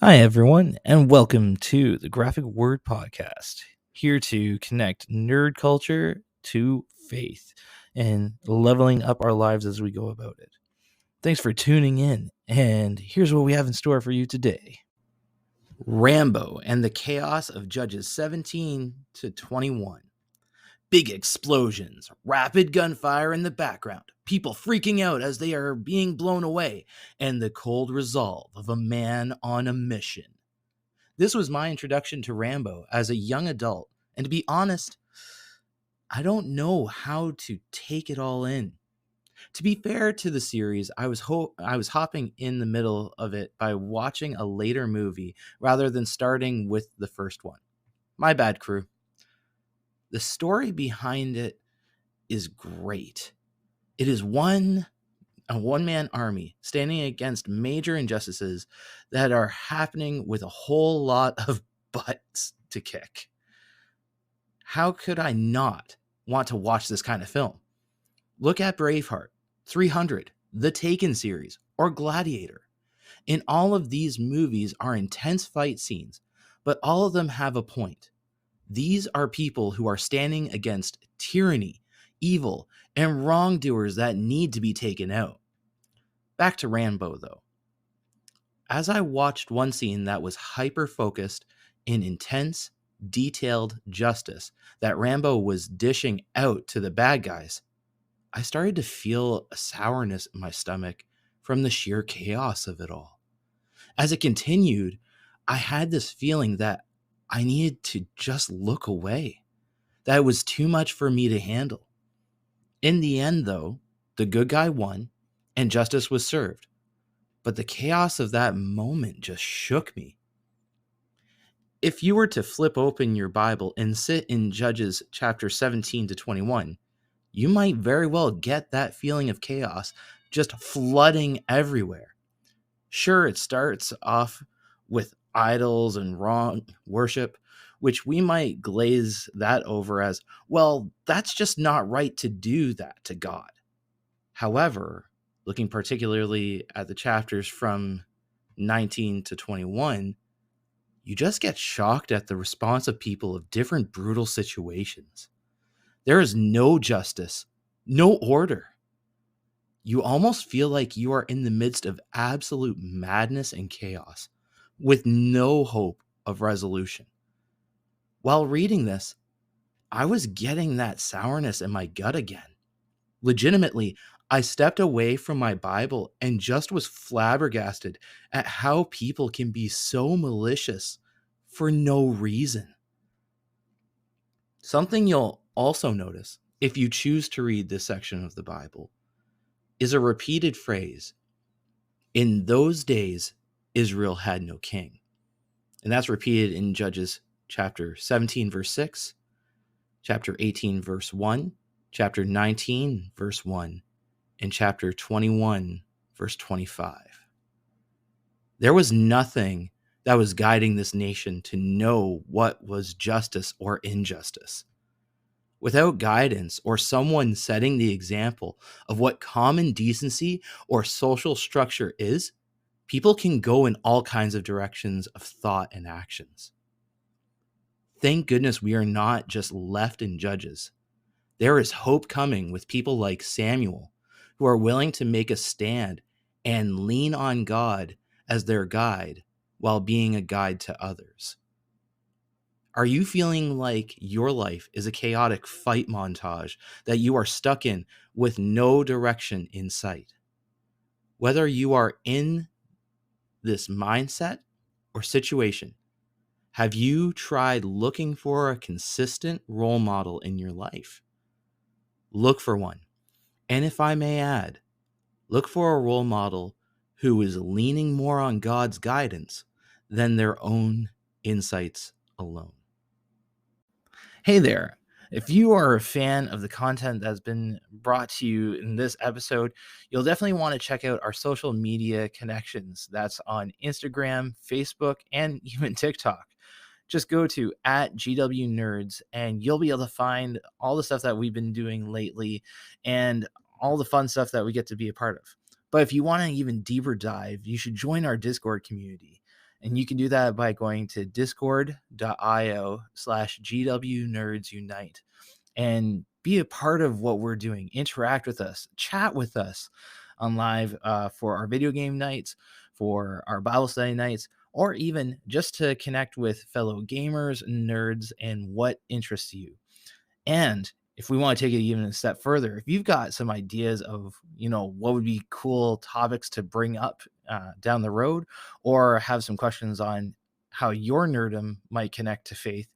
Hi, everyone, and welcome to the Graphic Word Podcast, here to connect nerd culture to faith and leveling up our lives as we go about it. Thanks for tuning in, and here's what we have in store for you today. Rambo and the chaos of Judges 17 to 21. Big explosions, rapid gunfire in the background, people freaking out as they are being blown away, and the cold resolve of a man on a mission. This was my introduction to Rambo as a young adult, and to be honest, I don't know how to take it all in. To be fair to the series, I was hopping in the middle of it by watching a later movie rather than starting with the first one. My bad, crew. The story behind it is great. It is a one-man army standing against major injustices that are happening with a whole lot of butts to kick. How could I not want to watch this kind of film? Look at Braveheart, 300, the Taken series, or Gladiator. In all of these movies are intense fight scenes, but all of them have a point. These are people who are standing against tyranny, evil, and wrongdoers that need to be taken out. Back to Rambo, though. As I watched one scene that was hyper-focused in intense, detailed justice that Rambo was dishing out to the bad guys, I started to feel a sourness in my stomach from the sheer chaos of it all. As it continued, I had this feeling that I needed to just look away, that it was too much for me to handle. In the end, though, the good guy won and justice was served. But the chaos of that moment just shook me. If you were to flip open your Bible and sit in Judges chapter 17 to 21, you might very well get that feeling of chaos just flooding everywhere. Sure, it starts off with idols and wrong worship, which we might glaze that over as, well, that's just not right to do that to God. However, looking particularly at the chapters from 19 to 21, you just get shocked at the response of people of different brutal situations. There is no justice, no order. You almost feel like you are in the midst of absolute madness and chaos, with no hope of resolution. While reading this, I was getting that sourness in my gut again. Legitimately, I stepped away from my Bible and just was flabbergasted at how people can be so malicious for no reason. Something you'll also notice if you choose to read this section of the Bible is a repeated phrase, "In those days, Israel had no king." And that's repeated in Judges chapter 17, verse 6, chapter 18, verse 1, chapter 19, verse 1, and chapter 21, verse 25. There was nothing that was guiding this nation to know what was justice or injustice. Without guidance or someone setting the example of what common decency or social structure is, people can go in all kinds of directions of thought and actions. Thank goodness we are not just left in Judges. There is hope coming with people like Samuel, who are willing to make a stand and lean on God as their guide while being a guide to others. Are you feeling like your life is a chaotic fight montage that you are stuck in with no direction in sight? Whether you are in this mindset or situation, have you tried looking for a consistent role model in your life? Look for one. And if I may add, look for a role model who is leaning more on God's guidance than their own insights alone. Hey there. If you are a fan of the content that's been brought to you in this episode, you'll definitely want to check out our social media connections. That's on Instagram, Facebook, and even TikTok. Just go to @GWNerds and you'll be able to find all the stuff that we've been doing lately and all the fun stuff that we get to be a part of. But if you want to even deeper dive, you should join our Discord community. And you can do that by going to discord.io/GWNerdsUnite and be a part of what we're doing. Interact with us, chat with us on live for our video game nights, for our Bible study nights, or even just to connect with fellow gamers, nerds, and what interests you. And if we want to take it even a step further, if you've got some ideas of, what would be cool topics to bring up down the road, or have some questions on how your nerdum might connect to faith,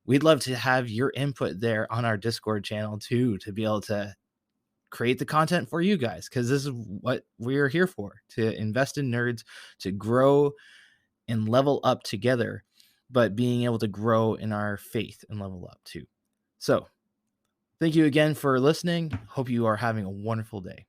we'd love to have your input there on our Discord channel too, to be able to create the content for you guys, because this is what we're here for, to invest in nerds, to grow and level up together, but being able to grow in our faith and level up too. So thank you again for listening. Hope you are having a wonderful day.